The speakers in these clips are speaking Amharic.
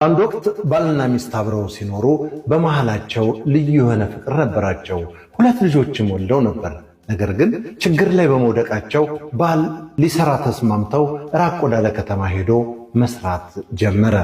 አንድ ወቅት ባልና ሚስት አብረው ሲኖሩ በመሃላቸው ልዩ የሆነ ፍቅር ነበራቸው። ሁለት ልጆችም ወልደው ነበር። ነገር ግን ችግር ላይ በመውደቃቸው ባል ሊሰራ ተስማምተው ራቅ ወዳለ ከተማ ሄዶ መስራት ጀመረ።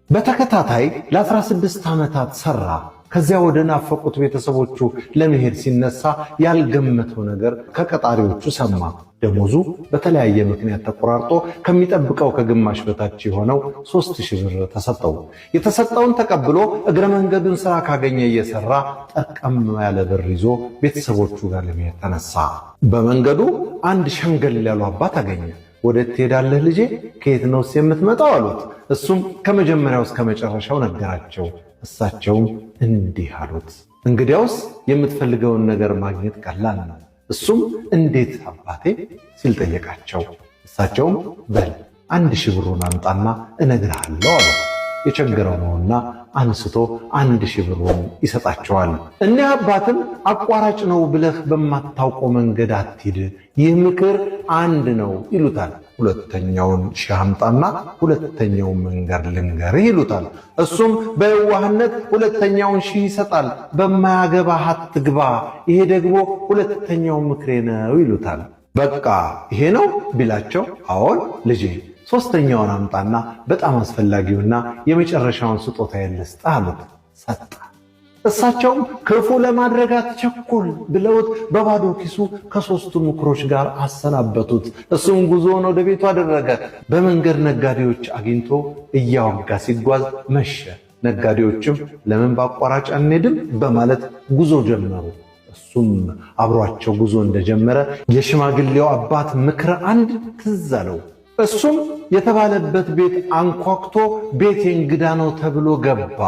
በተከታታይ ለ16 ዓመታት ሰራ። ከዚያ ወደ ናፈቁት ቤተሰቦቹ ለመሄድ ሲነሳ ያልገመተው ነገር ከቀጣሪዎቹ ሰማ። ደሞዙ በተለያየ ምክንያት ተቆራርጦ ከሚጠብቀው ከግማሽ በታች የሆነው 3000 ብር ተሰጠው። የተሰጠውን ተቀብሎ እግረ መንገዱን ሥራ ካገኘ እየሰራ ጠርቀም ያለ ብር ይዞ ቤተሰቦቹ ጋር ለመሄድ ተነሳ። በመንገዱ አንድ ሸምገል ያሉ አባት አገኘ። ወዴት ትሄዳለህ ልጄ? ከየት ነውስ የምትመጣው አሉት። እሱም ከመጀመሪያው እስከ መጨረሻው ነገራቸው። እሳቸውም እንዲህ አሉት፣ እንግዲያውስ የምትፈልገውን ነገር ማግኘት ቀላል ነው። እሱም እንዴት አባቴ ሲል ጠየቃቸው። እሳቸውም በል 1000 ብሩን አምጣና እነግርሃለሁ አሉ። የቸገረው ነውና አንስቶ 1000 ብሩን ይሰጣቸዋል። እኒህ አባትም አቋራጭ ነው ብለህ በማታውቀው መንገድ አትሂድ፣ ይህ ምክር አንድ ነው ይሉታል። ሁለተኛውን ሺህ አምጣና ሁለተኛውን መንገድ ልንገርህ ይሉታል። እሱም በየዋህነት ሁለተኛውን ሺህ ይሰጣል። በማያገባህ አትግባ፣ ይሄ ደግሞ ሁለተኛው ምክሬ ነው ይሉታል። በቃ ይሄ ነው ቢላቸው፣ አዎን ልጄ ሶስተኛውን አምጣና በጣም አስፈላጊውና የመጨረሻውን ስጦታ ልስጥህ አሉት። ሰጠ። እሳቸውም ክፉ ለማድረግ አትቸኩል ብለውት በባዶ ኪሱ ከሦስቱ ምክሮች ጋር አሰናበቱት። እሱም ጉዞውን ወደ ቤቱ አደረገ። በመንገድ ነጋዴዎች አግኝቶ እያወጋ ሲጓዝ መሸ። ነጋዴዎችም ለምን በአቋራጭ አንሄድም በማለት ጉዞ ጀመሩ። እሱም አብሯቸው ጉዞ እንደጀመረ የሽማግሌው አባት ምክረ አንድ ትዝ አለው። እሱም የተባለበት ቤት አንኳኩቶ ቤቴ እንግዳ ነው ተብሎ ገባ።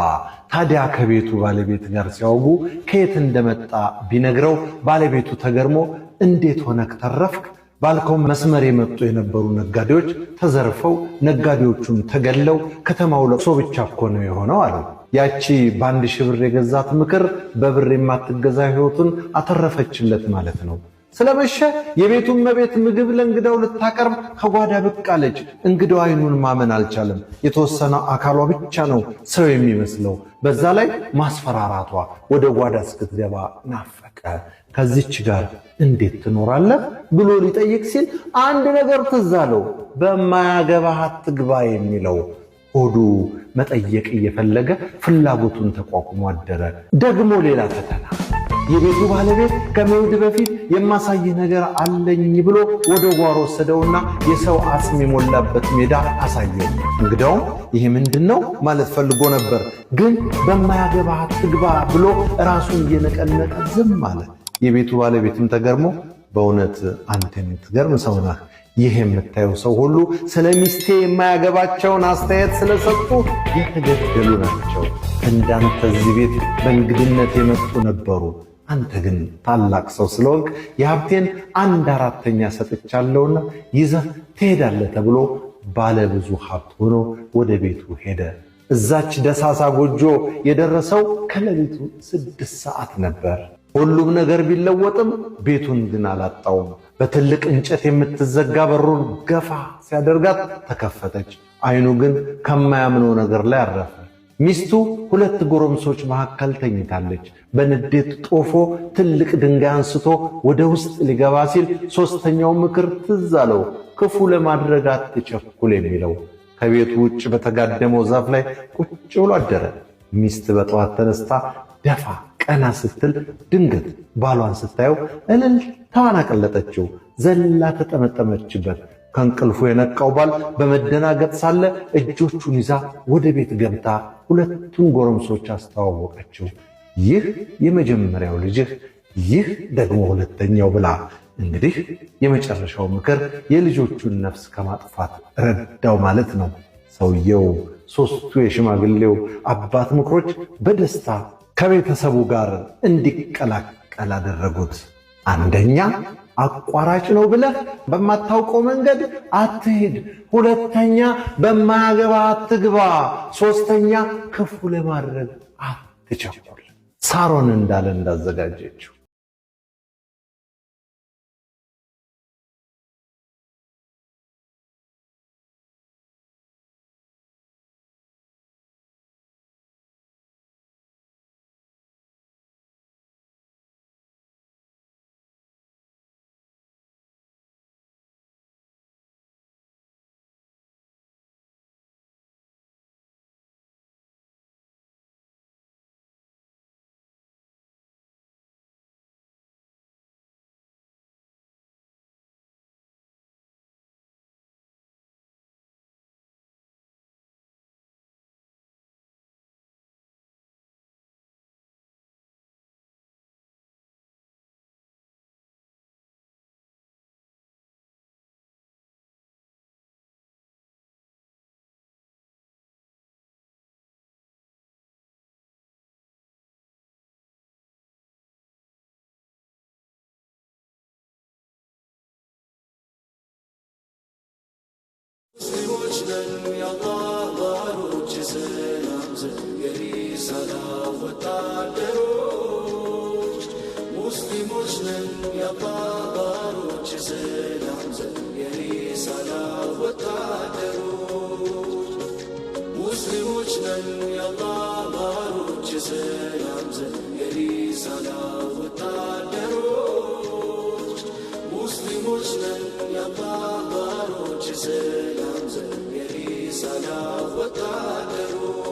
ታዲያ ከቤቱ ባለቤት ጋር ሲያወጉ ከየት እንደመጣ ቢነግረው ባለቤቱ ተገርሞ እንዴት ሆነክ ተረፍክ? ባልከው መስመር የመጡ የነበሩ ነጋዴዎች ተዘርፈው ነጋዴዎቹም ተገለው ከተማው ለቅሶ ብቻ እኮ ነው የሆነው አለው። ያቺ በ1000 ብር የገዛት ምክር በብር የማትገዛ ሕይወቱን አተረፈችለት ማለት ነው። ስለመሸ የቤቱን መቤት ምግብ ለእንግዳው ልታቀርብ ከጓዳ ብቅ አለች። እንግዳው አይኑን ማመን አልቻለም። የተወሰነ አካሏ ብቻ ነው ሰው የሚመስለው። በዛ ላይ ማስፈራራቷ ወደ ጓዳ እስክትገባ ናፈቀ። ከዚች ጋር እንዴት ትኖራለህ ብሎ ሊጠይቅ ሲል አንድ ነገር ትዝ አለው። በማያገባህ አትግባ የሚለው። ሆዱ መጠየቅ እየፈለገ ፍላጎቱን ተቋቁሞ አደረ። ደግሞ ሌላ ፈተና። የቤቱ ባለቤት ከመሄድ በፊት የማሳይህ ነገር አለኝ ብሎ ወደ ጓሮ ወሰደውና የሰው አጽም የሞላበት ሜዳ አሳየው። እንግዳውም ይህ ምንድነው ማለት ፈልጎ ነበር፣ ግን በማያገባህ አትግባ ብሎ ራሱን እየነቀነቀ ዝም አለ። የቤቱ ባለቤትም ተገርሞ በእውነት አንተ የምትገርም ሰው ነህ፣ ይህ የምታየው ሰው ሁሉ ስለ ሚስቴ የማያገባቸውን አስተያየት ስለሰጡ የተገደሉ ናቸው። እንዳንተ እዚህ ቤት በእንግድነት የመጡ ነበሩ። አንተ ግን ታላቅ ሰው ስለሆንክ የሀብቴን 1/4 ሰጥቻለሁና ይዘህ ትሄዳለህ ተብሎ ባለ ብዙ ሀብት ሆኖ ወደ ቤቱ ሄደ። እዛች ደሳሳ ጎጆ የደረሰው ከሌሊቱ 6 ሰዓት ነበር። ሁሉም ነገር ቢለወጥም ቤቱን ግን አላጣውም። በትልቅ እንጨት የምትዘጋ በሩን ገፋ ሲያደርጋት ተከፈተች። አይኑ ግን ከማያምነው ነገር ላይ አረፈ። ሚስቱ 2 ጎረምሶች መካከል ተኝታለች። በንዴት ጦፎ ትልቅ ድንጋይ አንስቶ ወደ ውስጥ ሊገባ ሲል ሦስተኛው ምክር ትዝ አለው። ክፉ ለማድረግ አትቸኩል የሚለው። ከቤቱ ውጭ በተጋደመው ዛፍ ላይ ቁጭ ብሎ አደረ። ሚስት በጠዋት ተነስታ ደፋ ቀና ስትል ድንገት ባሏን ስታየው እልልታዋን አቀለጠችው። ዘላ ተጠመጠመችበት። ከእንቅልፉ የነቃው ባል በመደናገጥ ሳለ እጆቹን ይዛ ወደ ቤት ገብታ 2ቱን ጎረምሶች አስተዋወቀችው። ይህ የመጀመሪያው ልጅህ፣ ይህ ደግሞ ሁለተኛው ብላ። እንግዲህ የመጨረሻው ምክር የልጆቹን ነፍስ ከማጥፋት ረዳው ማለት ነው። ሰውየው 3ቱ የሽማግሌው አባት ምክሮች በደስታ ከቤተሰቡ ጋር እንዲቀላቀል አደረጉት። አንደኛ አቋራጭ ነው ብለህ በማታውቀው መንገድ አትሂድ። ሁለተኛ በማያገባ አትግባ። ሶስተኛ ክፉ ለማድረግ አትቸኩል። ሳሮን እንዳለ እንዳዘጋጀችው ሙስሊሞች ነን የአላህ ባሮች የሰላም ዘብ የሪሳላ ወታደሮች ሙስሊሞች ነን የአላህ ባሮች የሰላም ዘብ የሪሳላ ወታደሮች ሙስሊሞች ነን የአላህ ባሮች የሰላም ዘብ የሪሳላ ወታደሮች ሙስሊሞች ነን የአላህ ባሮች የሰላም ዘብ የሪሳላ ወታደሮች